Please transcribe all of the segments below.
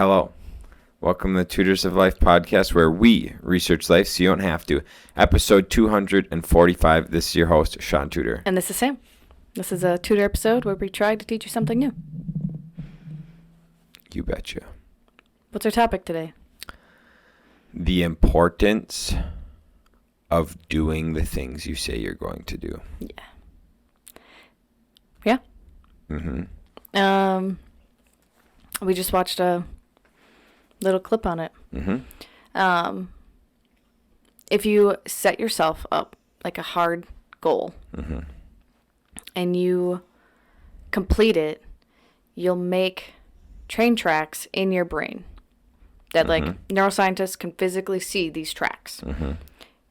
Hello. Welcome to the Tutors of Life podcast, where we research life so you don't have to. Episode 245. This is your host, Shaun Tutor. And this is Sam. This is a tutor episode where we try to teach you something new. You betcha. What's our topic today? The importance of doing the things you say you're going to do. Yeah. Mm-hmm. We just watched a little clip on it. Mm-hmm. If you set yourself up like a hard goal Mm-hmm. and you complete it, you'll make train tracks in your brain that like neuroscientists can physically see these tracks. Mm-hmm.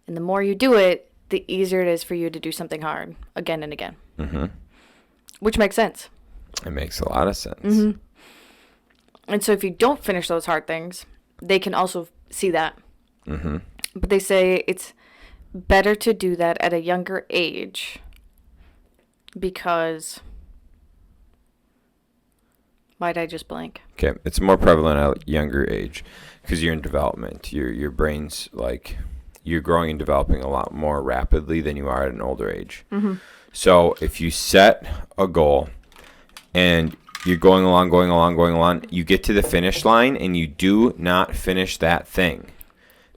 And the more you do it, the easier it is for you to do something hard again and again. Mm-hmm. Which makes sense. It makes a lot of sense. Mm-hmm. And so if you don't finish those hard things, they can also see that. Mm-hmm. But they say it's better to do that at a younger age because... Why'd I just blank? Okay, it's more prevalent at a younger age because you're in development. Your brain's like, you're growing and developing a lot more rapidly than you are at an older age. Mm-hmm. So if you set a goal and you're going along, you get to the finish line and you do not finish that thing,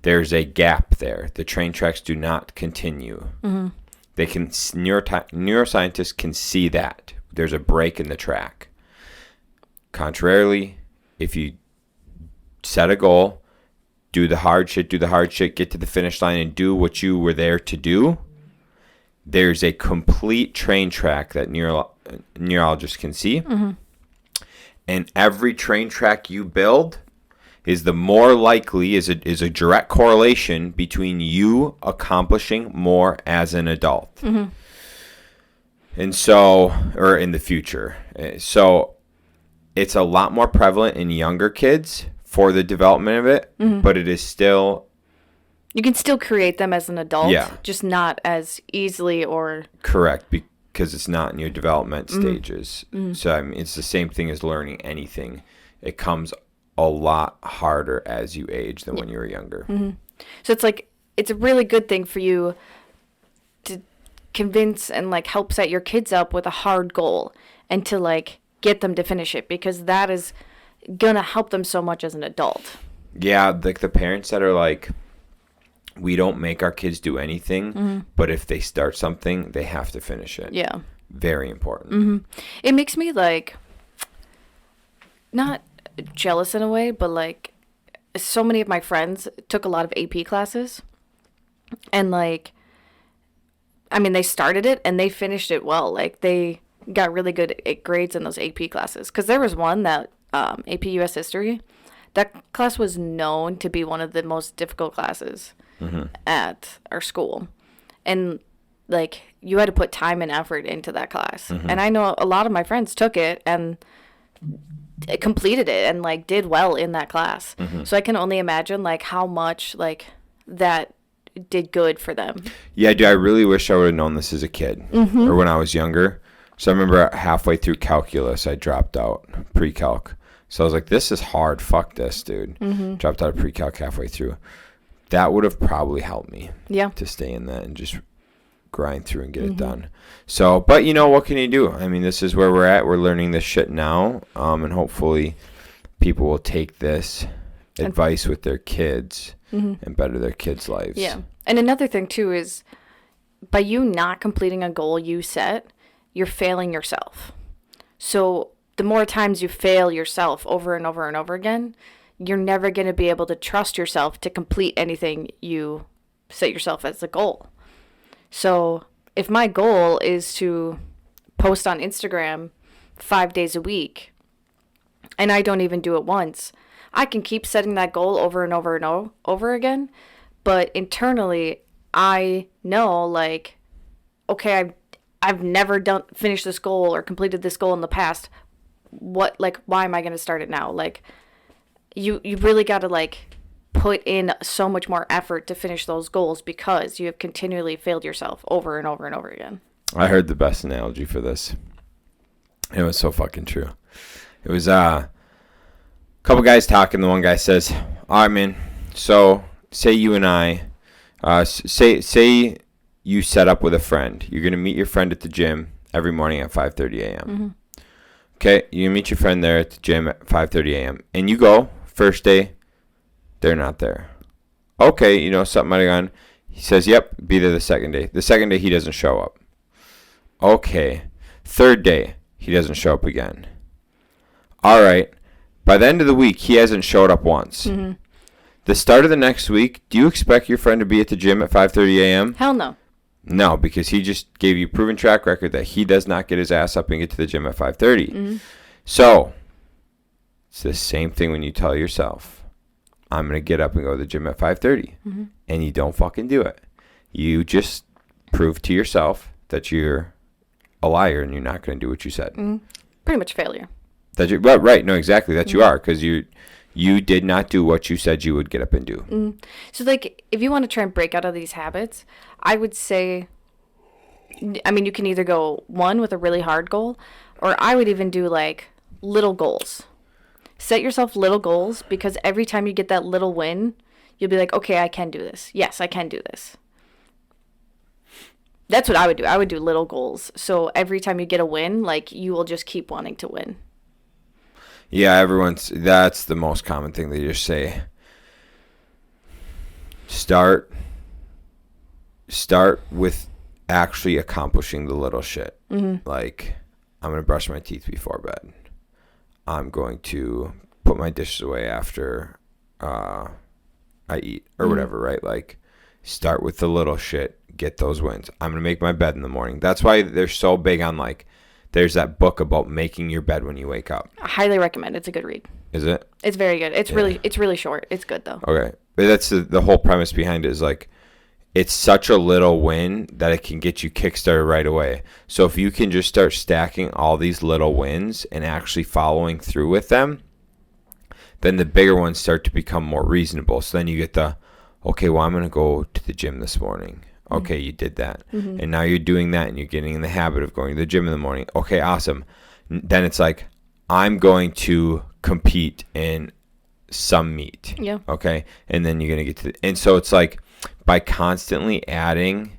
there's a gap there. The train tracks do not continue. Mm-hmm. They can, neuroscientists can see that. There's a break in the track. Contrarily, if you set a goal, do the hard shit, get to the finish line and do what you were there to do, there's a complete train track that neurologists can see. Mm-hmm. And every train track you build is the more likely, is a direct correlation between you accomplishing more as an adult. Mm-hmm. And so, or in the future. So it's a lot more prevalent in younger kids for the development of it, but it is still... You can still create them as an adult, Yeah. just not as easily or... Correct, because it's not in your development stages. So I mean, it's the same thing as learning anything. It comes a lot harder as you age than when you were younger. Mm-hmm. So it's like, it's a really good thing for you to convince and like help set your kids up with a hard goal and to like get them to finish it, because that is gonna help them so much as an adult. Yeah, like the parents that are like, we don't make our kids do anything, but if they start something, they have to finish it. Yeah. Very important. Mm-hmm. It makes me like, not jealous in a way, but like so many of my friends took a lot of AP classes and like, I mean, they started it and they finished it well. Like they got really good grades in those AP classes. Because there was one that, AP US History, that class was known to be one of the most difficult classes at our school. And like you had to put time and effort into that class. And I know a lot of my friends took it and completed it and like did well in that class. So I can only imagine like how much like that did good for them. Yeah, dude, I really wish I would have known this as a kid or when I was younger. So I remember halfway through calculus, I dropped out, pre-calc. So I was like, this is hard. Fuck this, dude. Dropped out of pre-calc halfway through. That would have probably helped me to stay in that and just grind through and get it done. So, but you know, what can you do? I mean, this is where we're at. We're learning this shit now. And hopefully people will take this advice with their kids and better their kids' lives. Yeah. And another thing too is by you not completing a goal you set, you're failing yourself. So the more times you fail yourself over and over and over again, you're never going to be able to trust yourself to complete anything you set yourself as a goal. So if my goal is to post on Instagram 5 days a week and I don't even do it once, I can keep setting that goal over and over and over again. But internally, I know like, okay, I've never finished this goal or completed this goal in the past. What, like, why am I going to start it now? Like, you really got to, like, put in so much more effort to finish those goals because you have continually failed yourself over and over and over again. I heard the best analogy for this. It was so fucking true. It was, couple guys talking. The one guy says, all right, man, so say you and I, say you set up with a friend. You're going to meet your friend at the gym every morning at 5:30 a.m. Mm-hmm. Okay, you meet your friend there at the gym at 5:30 a.m. And you go, first day, they're not there. Okay, you know, something might have gone. He says, yep, be there the second day. The second day, he doesn't show up. Okay, third day, he doesn't show up again. All right, by the end of the week, he hasn't showed up once. Mm-hmm. The start of the next week, do you expect your friend to be at the gym at 5:30 a.m.? Hell no. No, because he just gave you a proven track record that he does not get his ass up and get to the gym at 5:30. Mm-hmm. So, it's the same thing when you tell yourself, I'm going to get up and go to the gym at 5:30. Mm-hmm. And you don't fucking do it. You just prove to yourself that you're a liar and you're not going to do what you said. Mm-hmm. Pretty much failure. That you right. No, exactly. That you are, because you did not do what you said you would get up and do. Mm-hmm. So, like, if you want to try and break out of these habits, I would say, I mean, you can either go one with a really hard goal, or I would even do, like, little goals. Set yourself little goals, because every time you get that little win, you'll be like, okay, I can do this. Yes, I can do this. That's what I would do. I would do little goals. So every time you get a win, like, you will just keep wanting to win. Yeah, that's the most common thing they just say. Start with actually accomplishing the little shit. Mm-hmm. Like, I'm going to brush my teeth before bed. I'm going to put my dishes away after I eat or whatever, right? Like, start with the little shit, get those wins. I'm going to make my bed in the morning. That's why they're so big on, like, there's that book about making your bed when you wake up. I highly recommend. It's a good read. Is it? It's very good. It's really short. It's good, though. Okay. But that's the whole premise behind it is, like, it's such a little win that it can get you kickstarted right away. So if you can just start stacking all these little wins and actually following through with them, then the bigger ones start to become more reasonable. So then you get okay, well, I'm going to go to the gym this morning. Okay, you did that. Mm-hmm. And now you're doing that and you're getting in the habit of going to the gym in the morning. Okay, awesome. Then it's like, I'm going to compete in some meet. Yeah. Okay. And then you're going to get to and so it's like, by constantly doing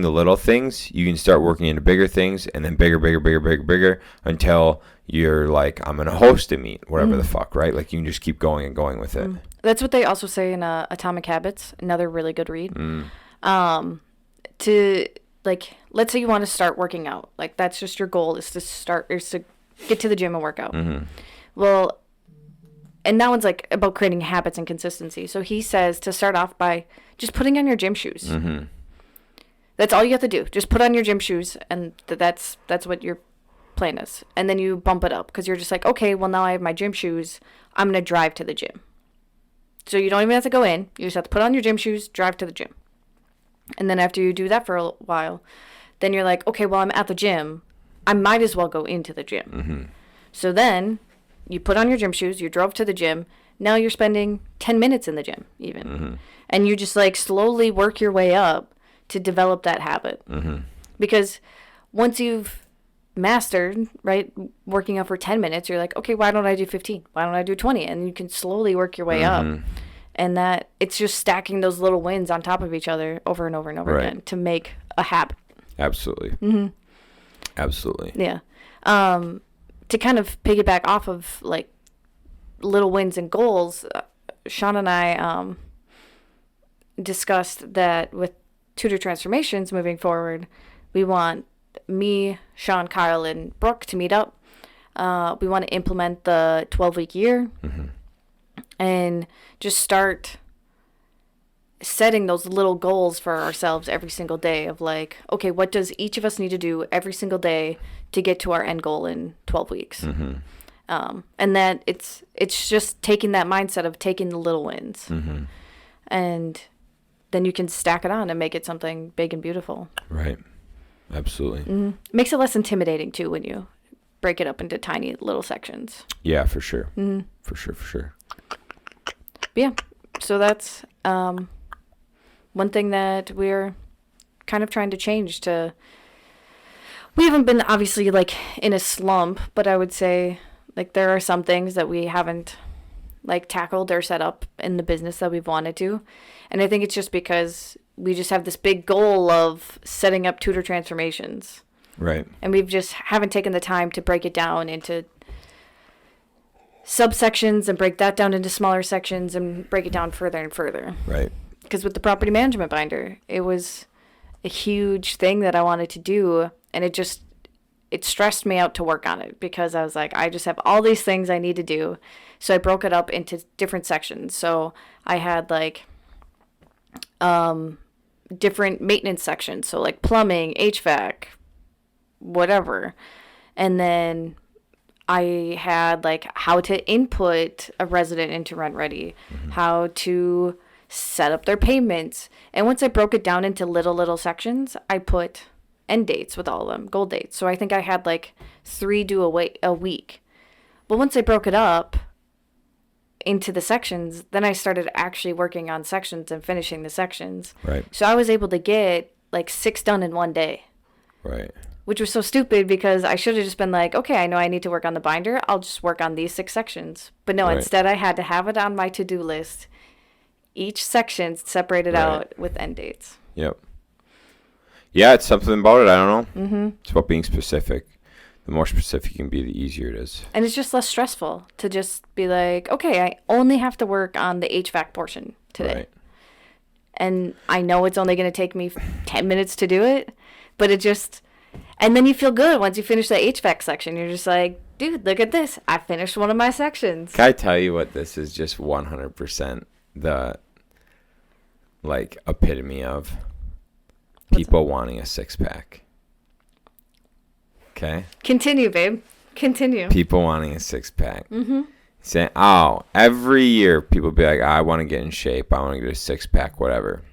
the little things, you can start working into bigger things, and then bigger until you're like, I'm going to host a meet, whatever the fuck, right? Like, you can just keep going and going with it. That's what they also say in Atomic Habits, another really good read. To, like, let's say you want to start working out. Like, that's just your goal, is to get to the gym and work out. Mm-hmm. Well, and that one's like about creating habits and consistency. So he says to start off by just putting on your gym shoes. Mm-hmm. That's all you have to do. Just put on your gym shoes, and that's what your plan is. And then you bump it up, because you're just like, okay, well, now I have my gym shoes. I'm going to drive to the gym. So you don't even have to go in. You just have to put on your gym shoes, drive to the gym. And then after you do that for a while, then you're like, okay, well, I'm at the gym. I might as well go into the gym. Mm-hmm. So then you put on your gym shoes, you drove to the gym. Now you're spending 10 minutes in the gym even. Mm-hmm. And you just, like, slowly work your way up to develop that habit. Mm-hmm. Because once you've mastered, right, working out for 10 minutes, you're like, okay, why don't I do 15? Why don't I do 20? And you can slowly work your way up. And that it's just stacking those little wins on top of each other over and over and over again to make a habit. Absolutely. Mm-hmm. Absolutely. Yeah. To kind of piggyback off of, like, little wins and goals, Shaun and I discussed that with Tutor Transformations moving forward, we want me, Shaun, Kyle, and Brooke to meet up. We want to implement the 12-week year and just start setting those little goals for ourselves every single day of, like, okay, what does each of us need to do every single day to get to our end goal in 12 weeks? Mm-hmm. And that it's just taking that mindset of taking the little wins. Mm-hmm. And then you can stack it on and make it something big and beautiful. Right. Absolutely. Mm-hmm. Makes it less intimidating, too, when you break it up into tiny little sections. Yeah, for sure. Mm-hmm. For sure. But yeah, so that's one thing that we're kind of trying to change to. We haven't been obviously, like, in a slump, but I would say Like, there are some things that we haven't, like, tackled or set up in the business that we've wanted to. And I think it's just because we just have this big goal of setting up tutor transformations. Right. And we've just haven't taken the time to break it down into subsections and break that down into smaller sections and break it down further and further. Right. Because with the property management binder, it was a huge thing that I wanted to do. And it stressed me out to work on it because I was like, I just have all these things I need to do. So I broke it up into different sections. So I had like different maintenance sections. So like plumbing, HVAC, whatever. And then I had like how to input a resident into Rent Ready, how to set up their payments. And once I broke it down into little sections, I put end dates with all of them, goal dates. So I think I had like 3 due a week. But once I broke it up into the sections, then I started actually working on sections and finishing the sections. Right. So I was able to get like 6 done in one day. Right. Which was so stupid because I should have just been like, okay, I know I need to work on the binder. I'll just work on these 6 sections. But no, Right. Instead I had to have it on my to-do list. Each section separated out with end dates. Yep. Yeah, it's something about it. I don't know. Mm-hmm. It's about being specific. The more specific you can be, the easier it is. And it's just less stressful to just be like, okay, I only have to work on the HVAC portion today. Right. And I know it's only going to take me 10 minutes to do it, but it just... And then you feel good once you finish the HVAC section. You're just like, dude, look at this. I finished one of my sections. Can I tell you what this is just 100% the, like, epitome of? People wanting a 6-pack. Okay? Continue, babe. Continue. People wanting a 6-pack. Mm-hmm. Saying, oh, every year people be like, I want to get in shape. I want to get a 6-pack, whatever.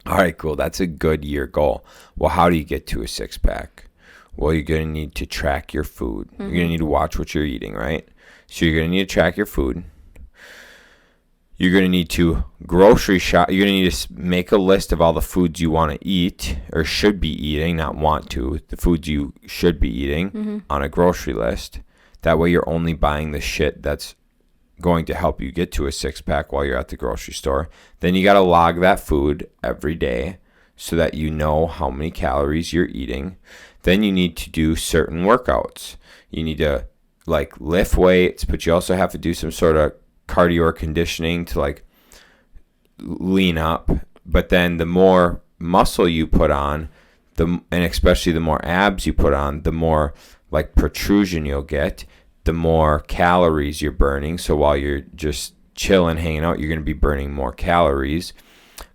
All right, cool. That's a good year goal. Well, how do you get to a 6-pack? Well, you're going to need to track your food. Mm-hmm. You're going to need to watch what you're eating, right? So you're going to need to track your food. You're going to need to grocery shop. You're going to need to make a list of all the foods you want to eat or should be eating, not want to, the foods you should be eating on a grocery list. That way you're only buying the shit that's going to help you get to a 6-pack while you're at the grocery store. Then you got to log that food every day so that you know how many calories you're eating. Then you need to do certain workouts. You need to like lift weights, but you also have to do some sort of cardio or conditioning to like lean up. But then the more muscle you put on, and especially the more abs you put on, the more like protrusion you'll get, the more calories you're burning. So while you're just chilling, hanging out, you're going to be burning more calories.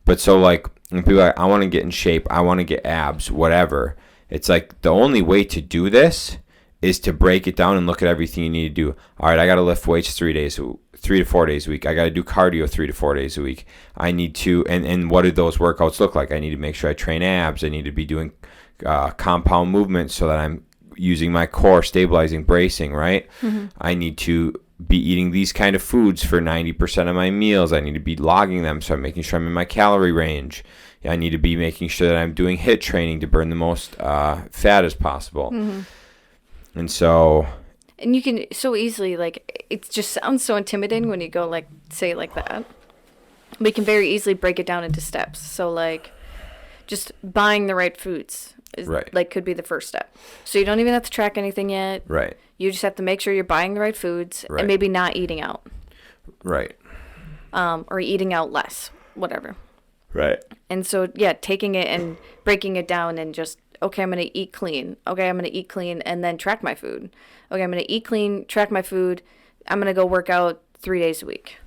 But so like when people are like, I want to get in shape, I want to get abs, whatever. It's like the only way to do this is to break it down and look at everything you need to do. All right, I got to lift weights 3 to 4 days a week. I got to do cardio 3 to 4 days a week. I need to, and what do those workouts look like? I need to make sure I train abs. I need to be doing compound movements so that I'm using my core, stabilizing, bracing, right? Mm-hmm. I need to be eating these kind of foods for 90% of my meals. I need to be logging them so I'm making sure I'm in my calorie range. I need to be making sure that I'm doing HIIT training to burn the most fat as possible. Mm-hmm. And so... And you can so easily, like, it just sounds so intimidating when you go, like, say it like that. We can very easily break it down into steps. So, like, just buying the right foods is, right. like, could be the first step. So you don't even have to track anything yet. Right. You just have to make sure you're buying the right foods right. and maybe not eating out. Right. Or eating out less, whatever. Right. And so, yeah, taking it and breaking it down and just, okay, I'm going to eat clean. Okay, I'm going to eat clean and then track my food. Okay, I'm going to eat clean, track my food. I'm going to go work out 3 days a week.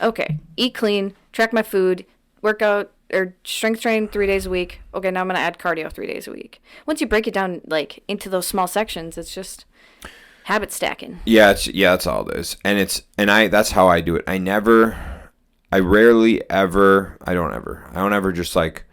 Okay, eat clean, track my food, work out or strength train 3 days a week. Okay, now I'm going to add cardio 3 days a week. Once you break it down like into those small sections, it's just habit stacking. Yeah, that's all it is. And that's how I do it. I don't ever just like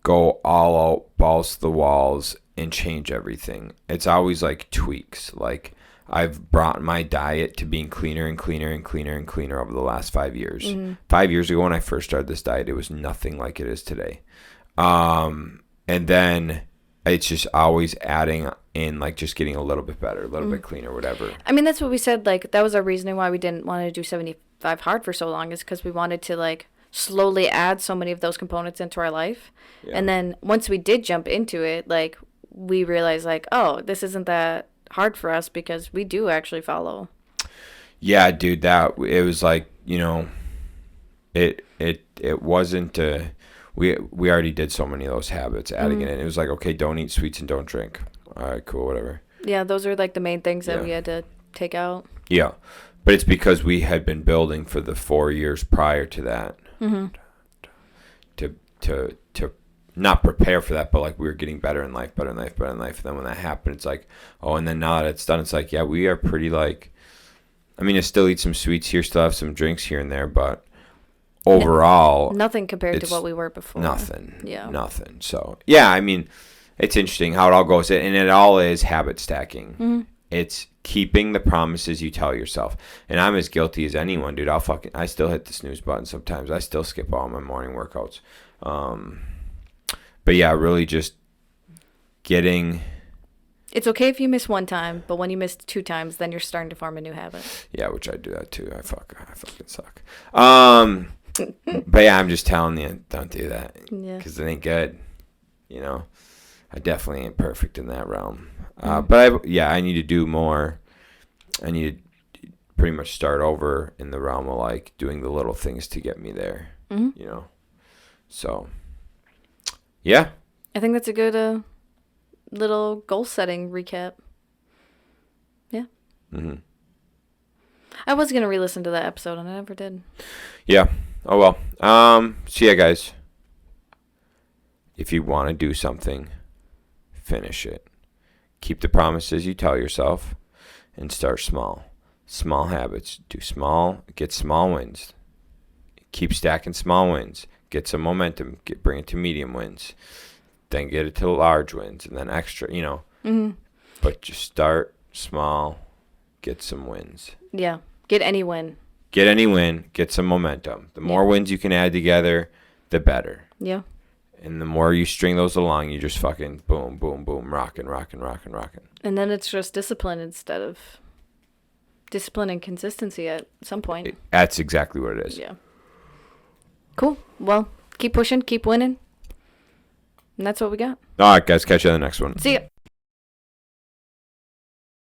go all out, balls to the walls and change everything. It's always like tweaks. Like I've brought my diet to being cleaner and cleaner and cleaner and cleaner over the last 5 years. Mm-hmm. 5 years ago when I first started this diet, it was nothing like it is today. And then it's just always adding in like just getting a little bit better, a little bit cleaner, whatever. I mean, that's what we said. Like, that was our reasoning why we didn't want to do 75 hard for so long, is because we wanted to like slowly add so many of those components into our life. Yeah. And then once we did jump into it, like, we realized like, oh, this isn't that hard for us because we do actually follow. Yeah, dude, that it was like, you know, it wasn't we already did so many of those habits, adding it in. It was like, okay, don't eat sweets and don't drink. All right, cool, whatever. Yeah, those are like the main things that we had to take out. Yeah, but it's because we had been building for the 4 years prior to that to not prepare for that, but like we were getting better in life. And then when that happened, it's like, oh, and then now that it's done, it's like, yeah, we are pretty like, I mean, I still eat some sweets here, still have some drinks here and there, but overall, nothing compared to what we were before. Nothing. Yeah. Nothing. So, yeah, I mean, it's interesting how it all goes. And it all is habit stacking. It's keeping the promises you tell yourself. And I'm as guilty as anyone, dude. I still hit the snooze button sometimes. I still skip all my morning workouts. But yeah, really just getting... It's okay if you miss one time, but when you miss 2 times, then you're starting to form a new habit. Yeah, which I do that too. I fucking suck. But yeah, I'm just telling you, don't do that. Yeah. Because it ain't good. You know, I definitely ain't perfect in that realm. But I need to do more. I need to pretty much start over in the realm of like doing the little things to get me there. You know, so yeah. I think that's a good little goal setting recap. Yeah. I was gonna re-listen to that episode and I never did. Yeah. Oh well. So yeah, guys. If you want to do something, finish it. Keep the promises you tell yourself and start small. Small habits. Do small. Get small wins. Keep stacking small wins. Get some momentum. Bring it to medium wins. Then get it to large wins and then extra, you know. But just start small. Get some wins. Yeah. Get any win. Get any win. Get some momentum. The more wins you can add together, the better. Yeah. And the more you string those along, you just fucking boom, boom, boom, rocking. And then it's just discipline instead of discipline and consistency at some point. That's exactly what it is. Yeah. Cool. Well, keep pushing, keep winning. And that's what we got. All right, guys. Catch you on the next one. See ya.